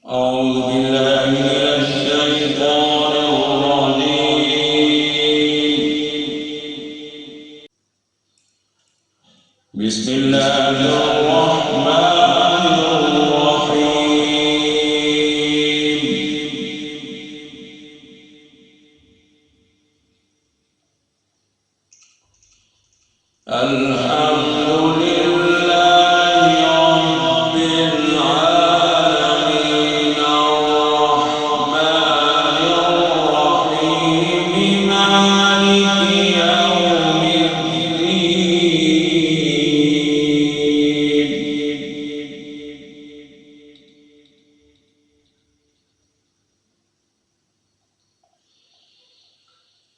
أعوذ بالله من الشيطان الرجيم. بسم الله الرحمن الرحيم. الحمد لله رب العالمين الرحمن الرحيم مالك يوم الدين.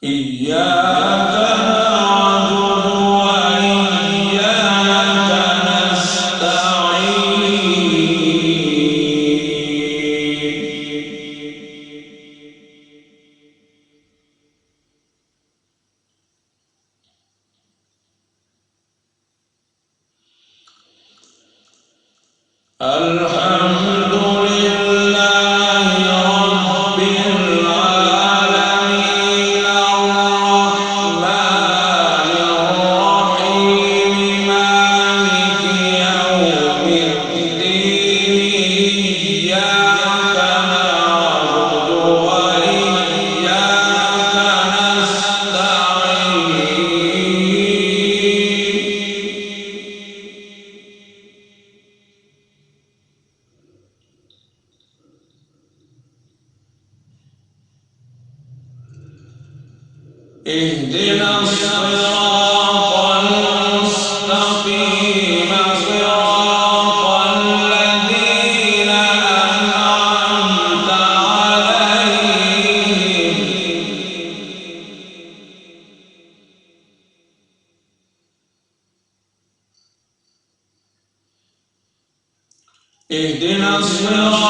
إياك نعبد وإياك نستعين. الحمد لله رب العالمين الرحمن الرحيم مالك يوم الدين. إياك نعبد وإياك نستعين. اهدنا الصراط المستقيم صراط الذين أنعمت عليهم اهدنا الصراط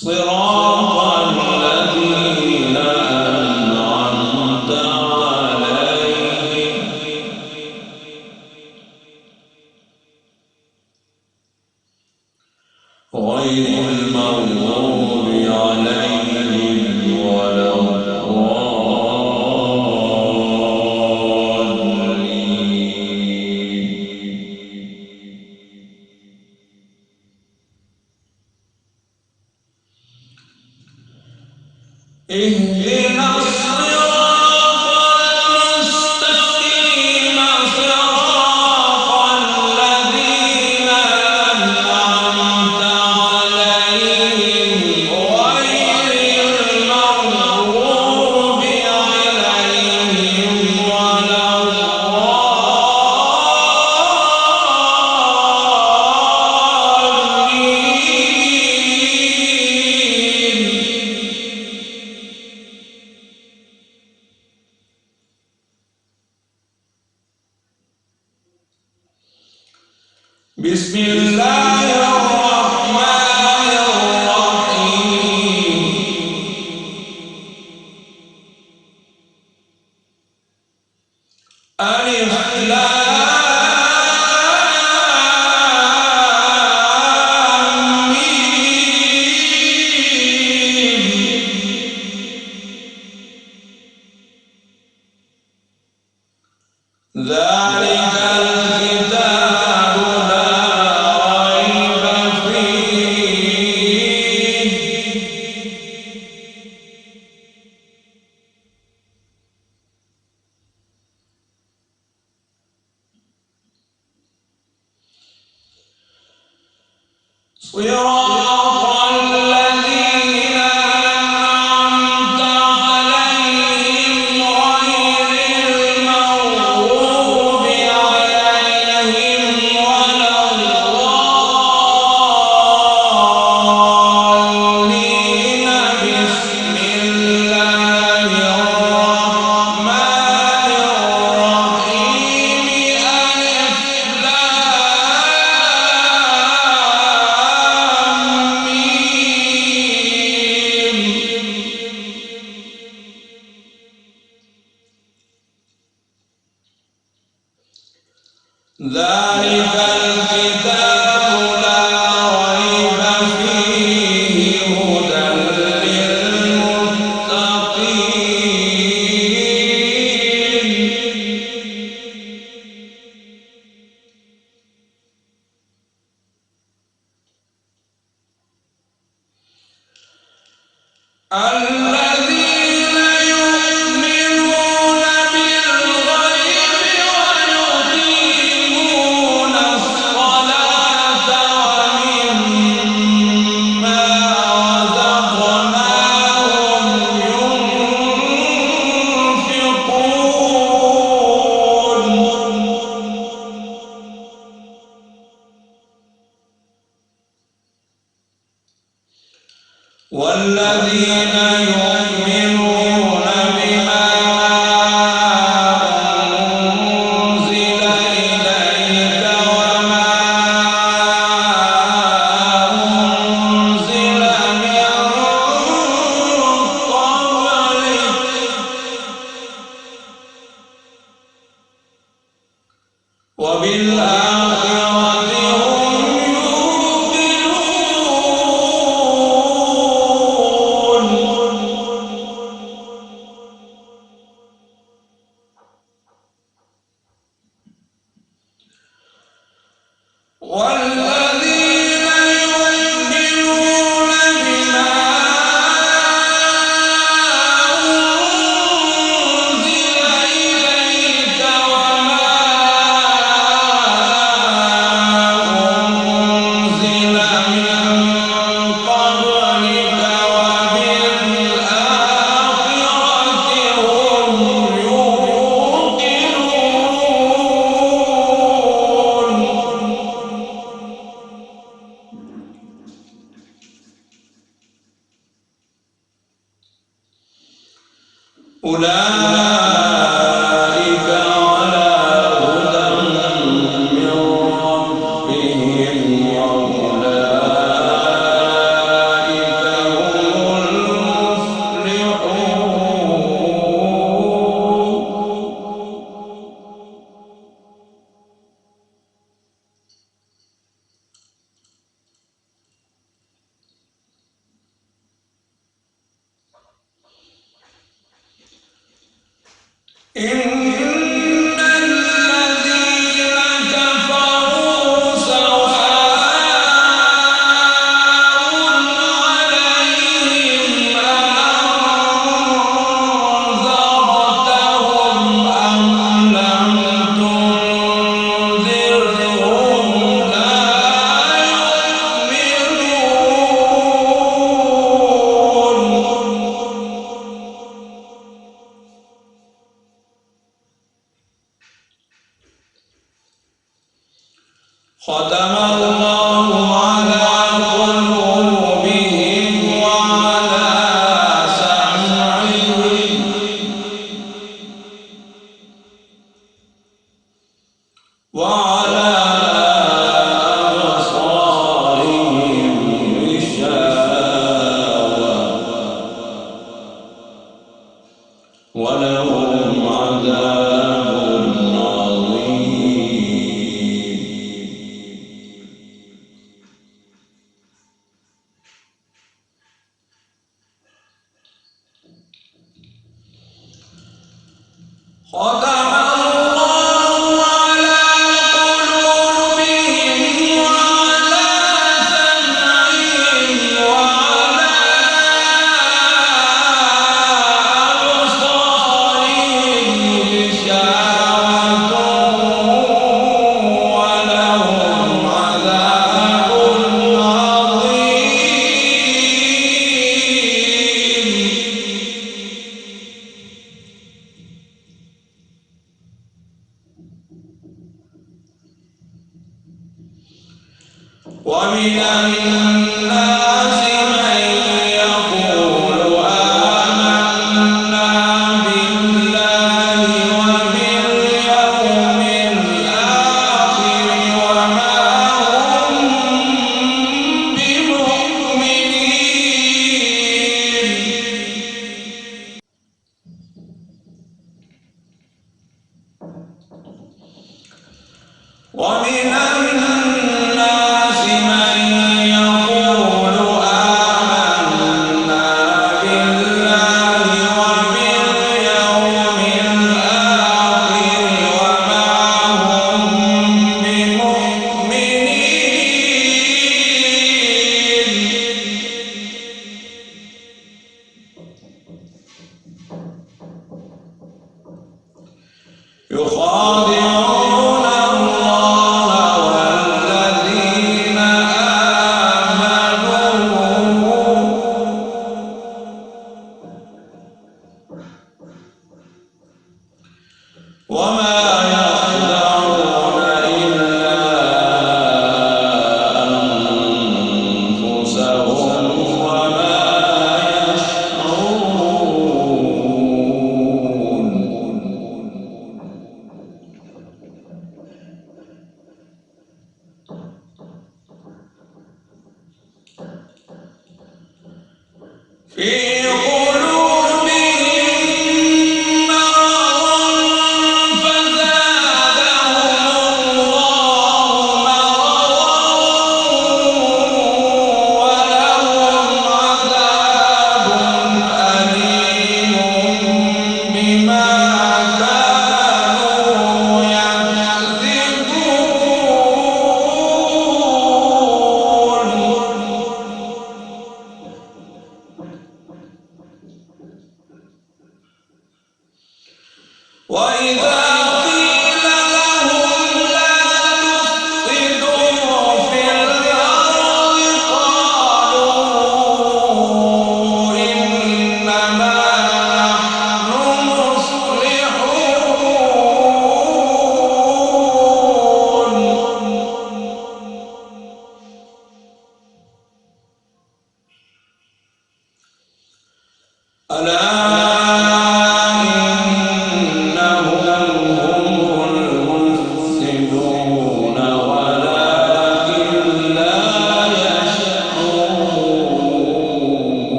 صراط الذين أنعمت عليهم غير المغضوب عليهم ولا الضالين. اهدنا الصراط المستقيم صراط الذين أنعمت عليهم غير المغضوب عليهم ولا الضالين. بسم الله الرحمن الرحيم. ألف لام ميم. ذلك الكتاب لا ذلك الكتاب لا ريب فيه هدى للمتقين الذين يؤمنون بالغيب ويقيمون الصلاة ومما رزقناهم ينفقون والذين يؤمنون بما أنزل إليك وما أنزل من قبلك وبالآخرة هم والذين يؤمنون بما أنزل إليك وما أنزل من قبلك وبالآخرة هم أولئك على هدى من ربهم وأولئك هم المفلحون إن الذين كفروا سواء عليهم أنذرتهم أم لم تنذرهم لا ختم الله على قلوبهم وعلى سمعهم وعلى أبصارهم غشاوة ولهم عذاب عظيم ختم الله على قلوبهم وعلى سمعهم وعلى أبصارهم غشاوة ولهم عذاب عظيم ومن الناس من يقول آمنا بالله وباليوم الآخر وما هم بمؤمنين ومن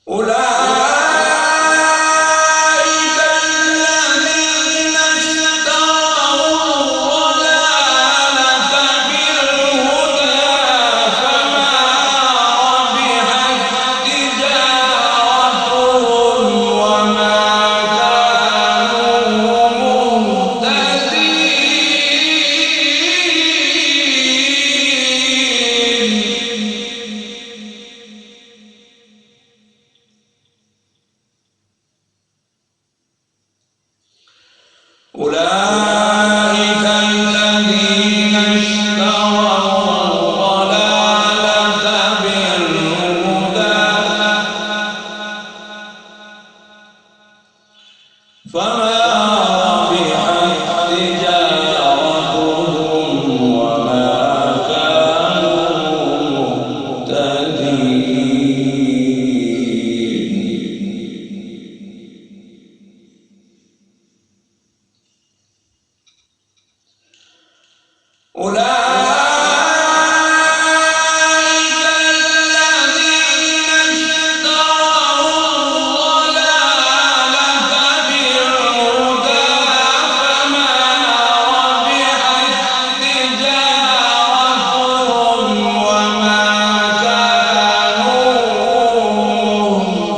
أولئك الذين اشتروا الضلالة بالهدى فما ربحت تجارتهم وما كانوا مهتدين. أولئك الذين اشتروا الضلالة بالهدى فما ربحت تجارتهم وما كانوا مهتدين. أولئك الذين اشتروا الضلالة بالهدى فما ربحت تجارتهم وما كانوا مهتدين.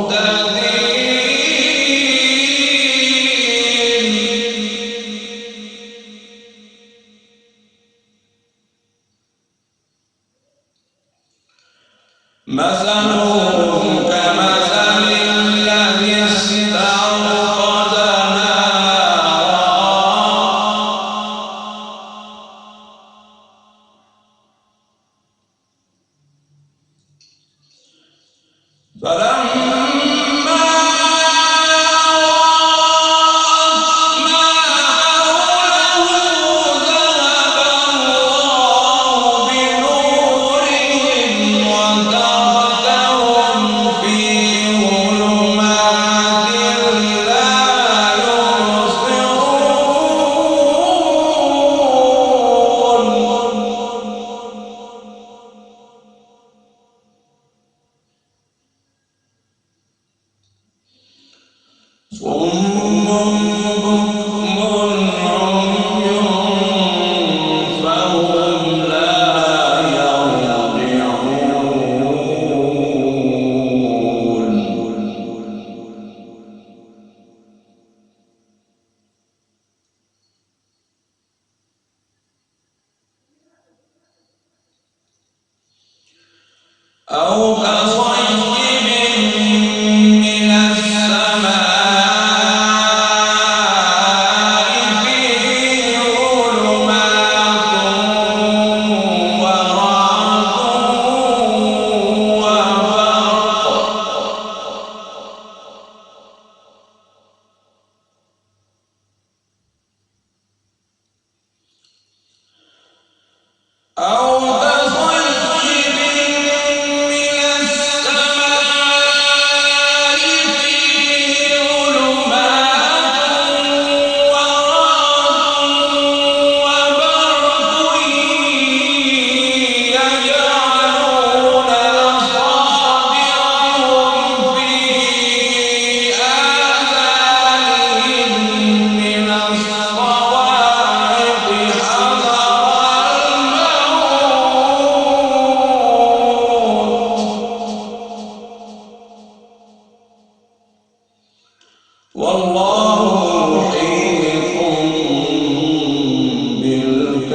مثلهم كمثل الذي استوقد نارا فلما أضاءت ما حوله ذهب الله بنورهم وتركهم في ظلمات لا يبصرون. صم بكم عمي فهم لا يرجعون. أو كصيب من السماء فيه ظلمات ورعد وبرق. أو كصيب من السماء فيه ظلمات ورعد وبرق يجعلون أصابعهم في آذانهم من الصواعق حذر الموت والله محيط بالكافرين.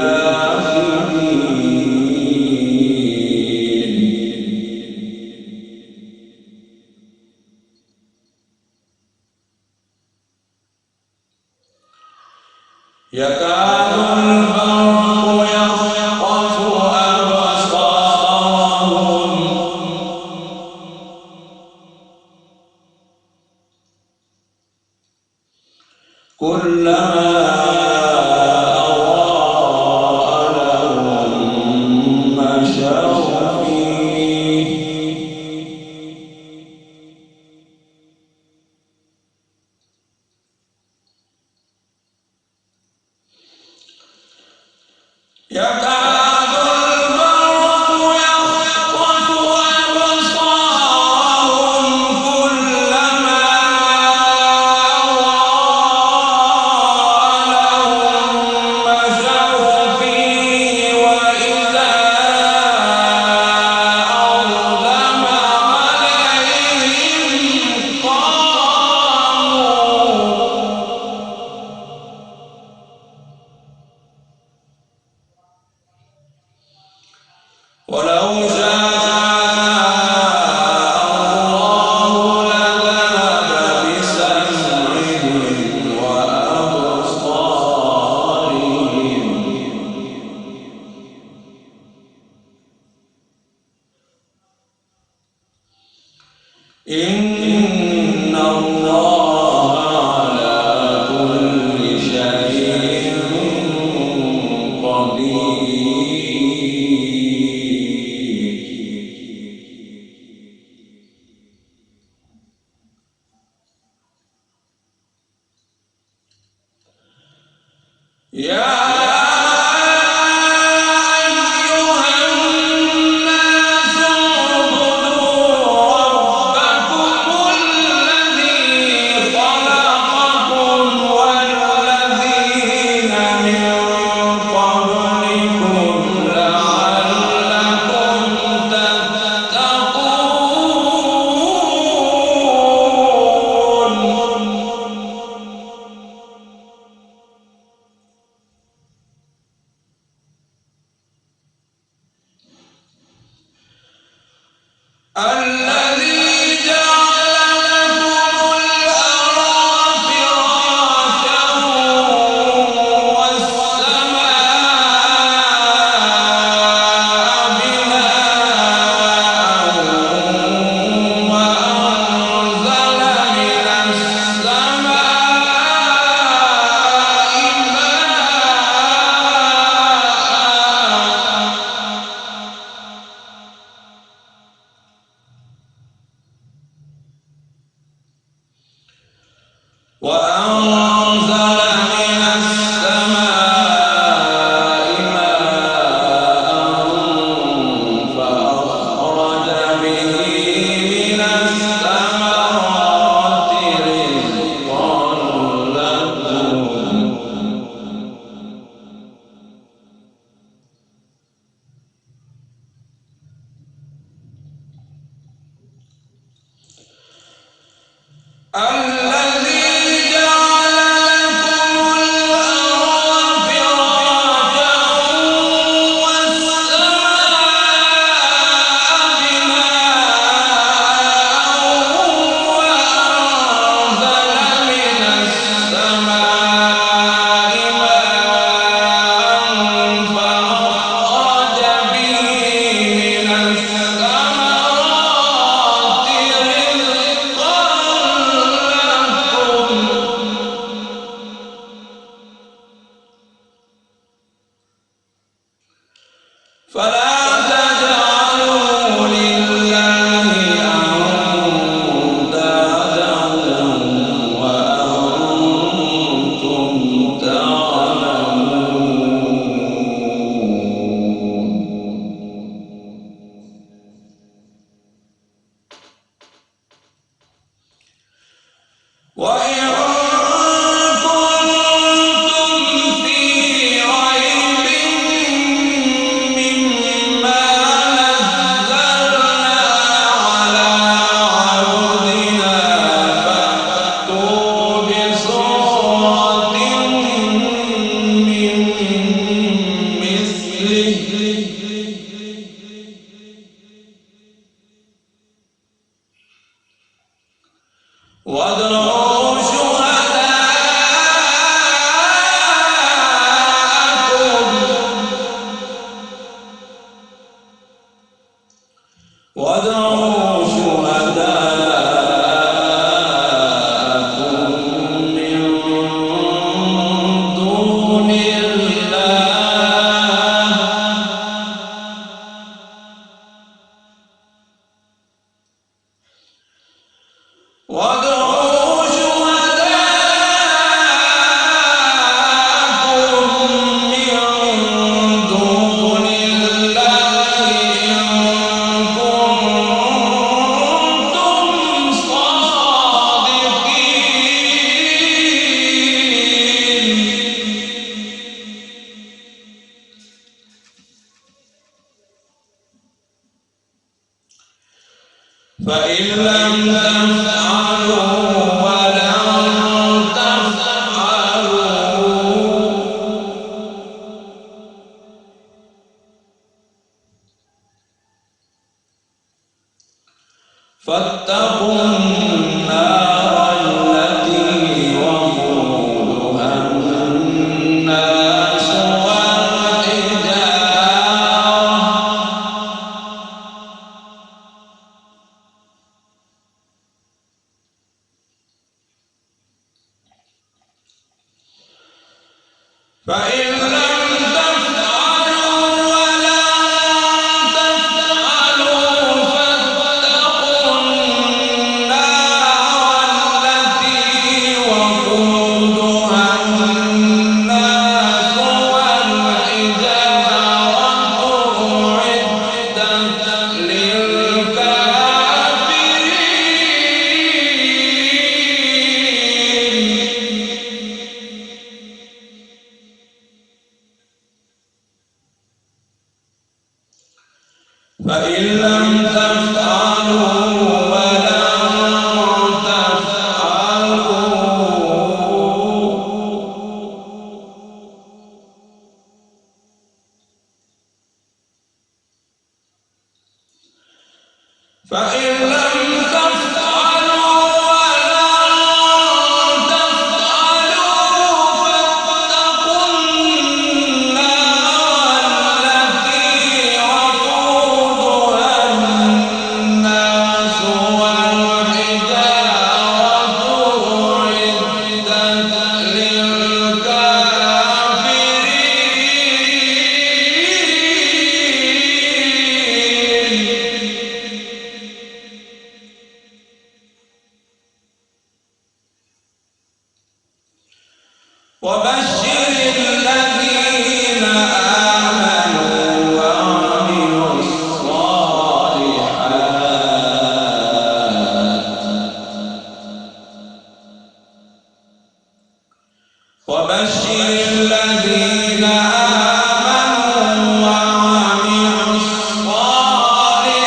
يكاد البرق يخطف أبصارهم كلما أضاء لهم مشوا فيه يكاد البرق يخطف أبصارهم إن الله على كل شيء قدير. الذي جعل لكم الأرض فراشا والسماء بناء وأنزل من السماء فأخرج به من الثمرات رزقا لكم. الذي جعل لكم الأرض فراشا والسماء بناء وأنزل من السماء ماء فأخرج به من الثمرات رزقا لكم. فلا تجعلوا لله أندادا وأنتم تعلمون. وإن كنتم في ريب مما نزلنا على عبدنا فأتوا بسورة من مثله وادعوا شهداءكم من دون الله وادعوا شهداءكم من دون الله إن كنتم صادقين. فإن لم تفعلوا ولن تفعلوا فاتقوا النار التي وقودها الناس والحجارة فإن لم تفعلوا ولن تفعلوا فاتقوا النار التي وقودها الناس والحجارة أعدت للكافرين. فإن لم تفعلوا ولن تفعلوا فإن لم تفعلوا ولن تفعلوا فاتقوا النار التي وقودها الناس والحجارة أعدت للكافرين. وبشر الذين آمنوا وعملوا الصالحات وبشر الذين آمنوا وعملوا الصالحات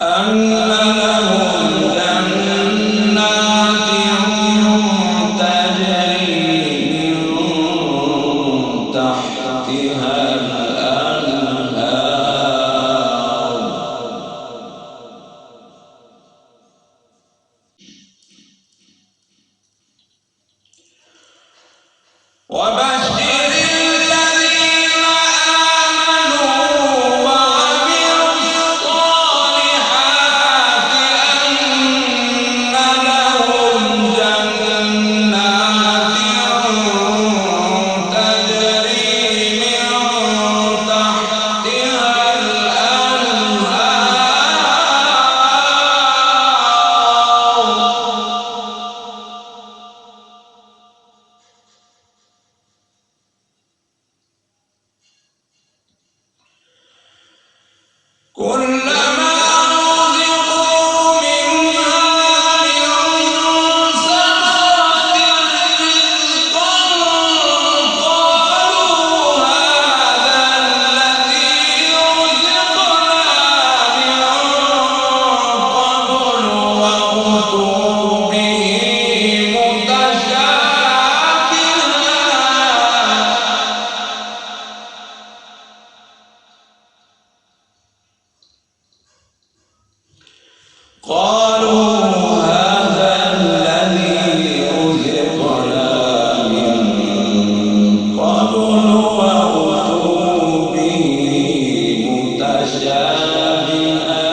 أن لهم جنات تجري من تحتها الأنهار وبشر الذين آمنوا وعملوا الصالحات أن لهم جنات تجري من تحتها الأنهار كلما رزقوا منها من ثمرة رزقا قالوا هذا الذي رزقنا من قبل وأتوا به متشابها قالوا هذا الذي رزقنا من قبل وأتوا به متشابها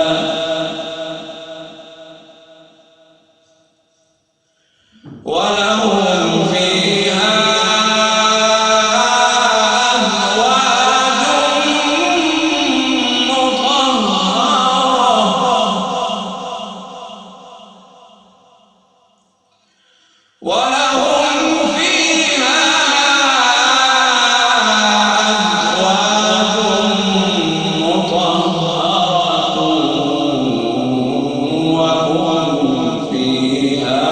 ولهم فيها أزواج مطهرة ولهم فيها أزواج مطهرة وهم فيها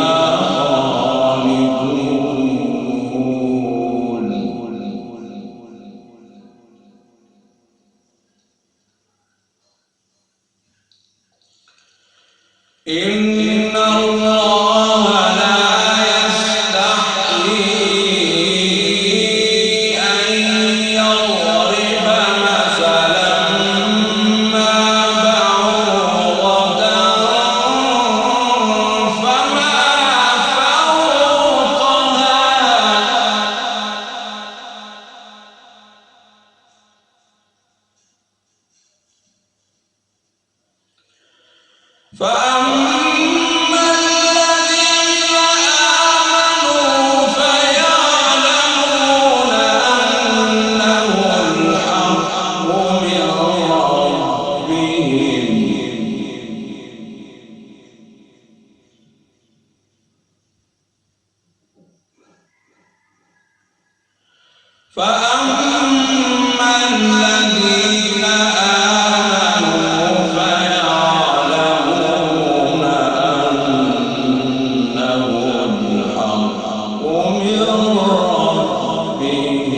خالدون. إن الله لا يستحيي أن يضرب مثلا ما بعوضة فما فوقها فأما الذين آمنوا فيعلمون أنه الحق من ربهم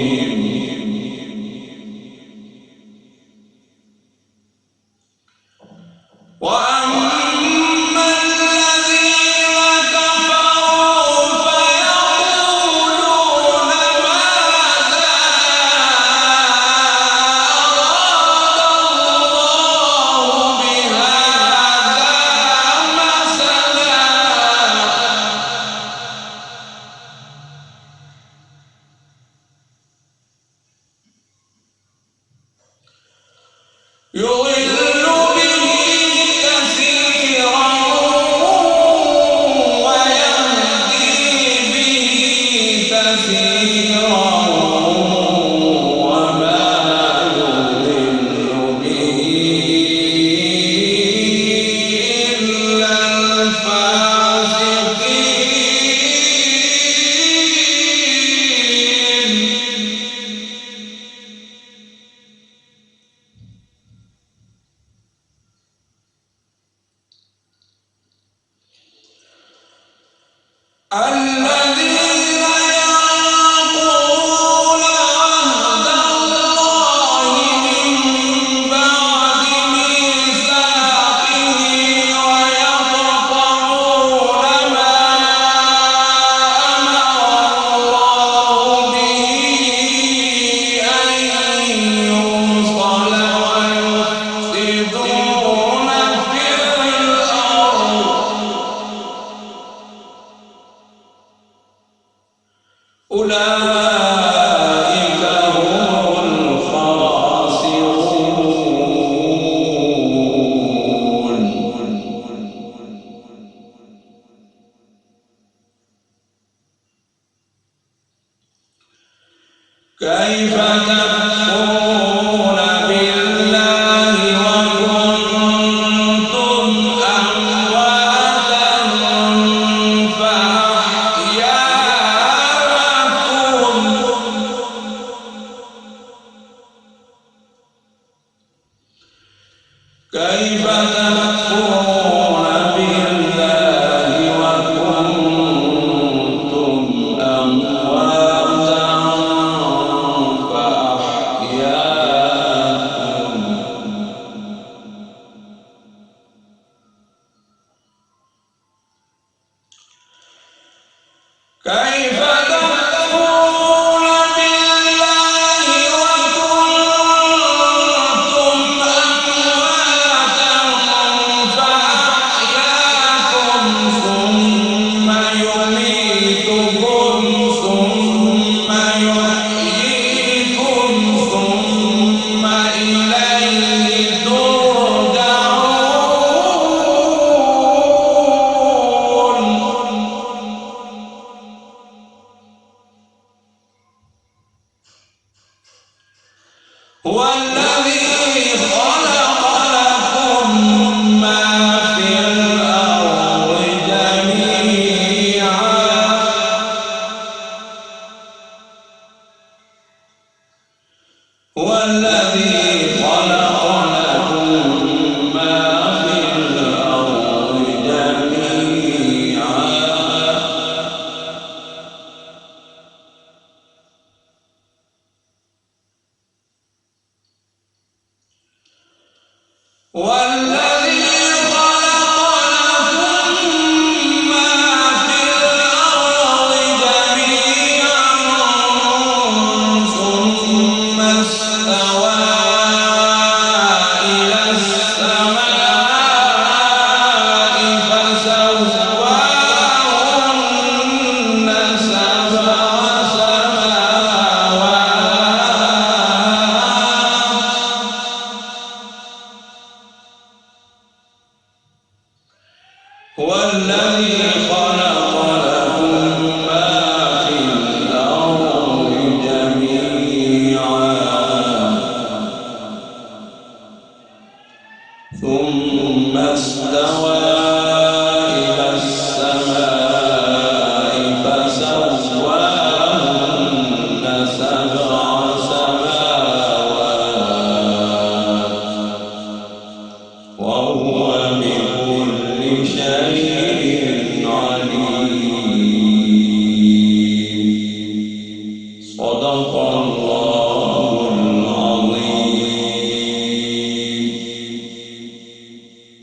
وأما الذين كفروا فيقولون ماذا أراد الله بهذا مثلا يضل به كثيرا ويهدي به كثيرا وما يضل به إلا الفاسقين. الذين ينقضون عهد الله من بعد ميثاقه ويقطعون ما أمر الله به أن يوصل ويفسدون في الأرض أولئك هم الخاسرون. كيف تكفرون بالله وكنتم أمواتا فأحياكم كيف تكفرون بالله وكنتم أمواتا فأحياكم كيف تكفرون بالله وكنتم أمواتا فأحياكم ثم يميتكم ثم يحييكم ثم إليه ترجعون. هو الذي خلق لكم ما في الأرض جميعا هو الذي خلق لكم ما في الأرض جميعا والذي خلق لكم ما في الأرض جميعا ثم استوى إلى السماء فسواهن سبع سماوات. صدق الله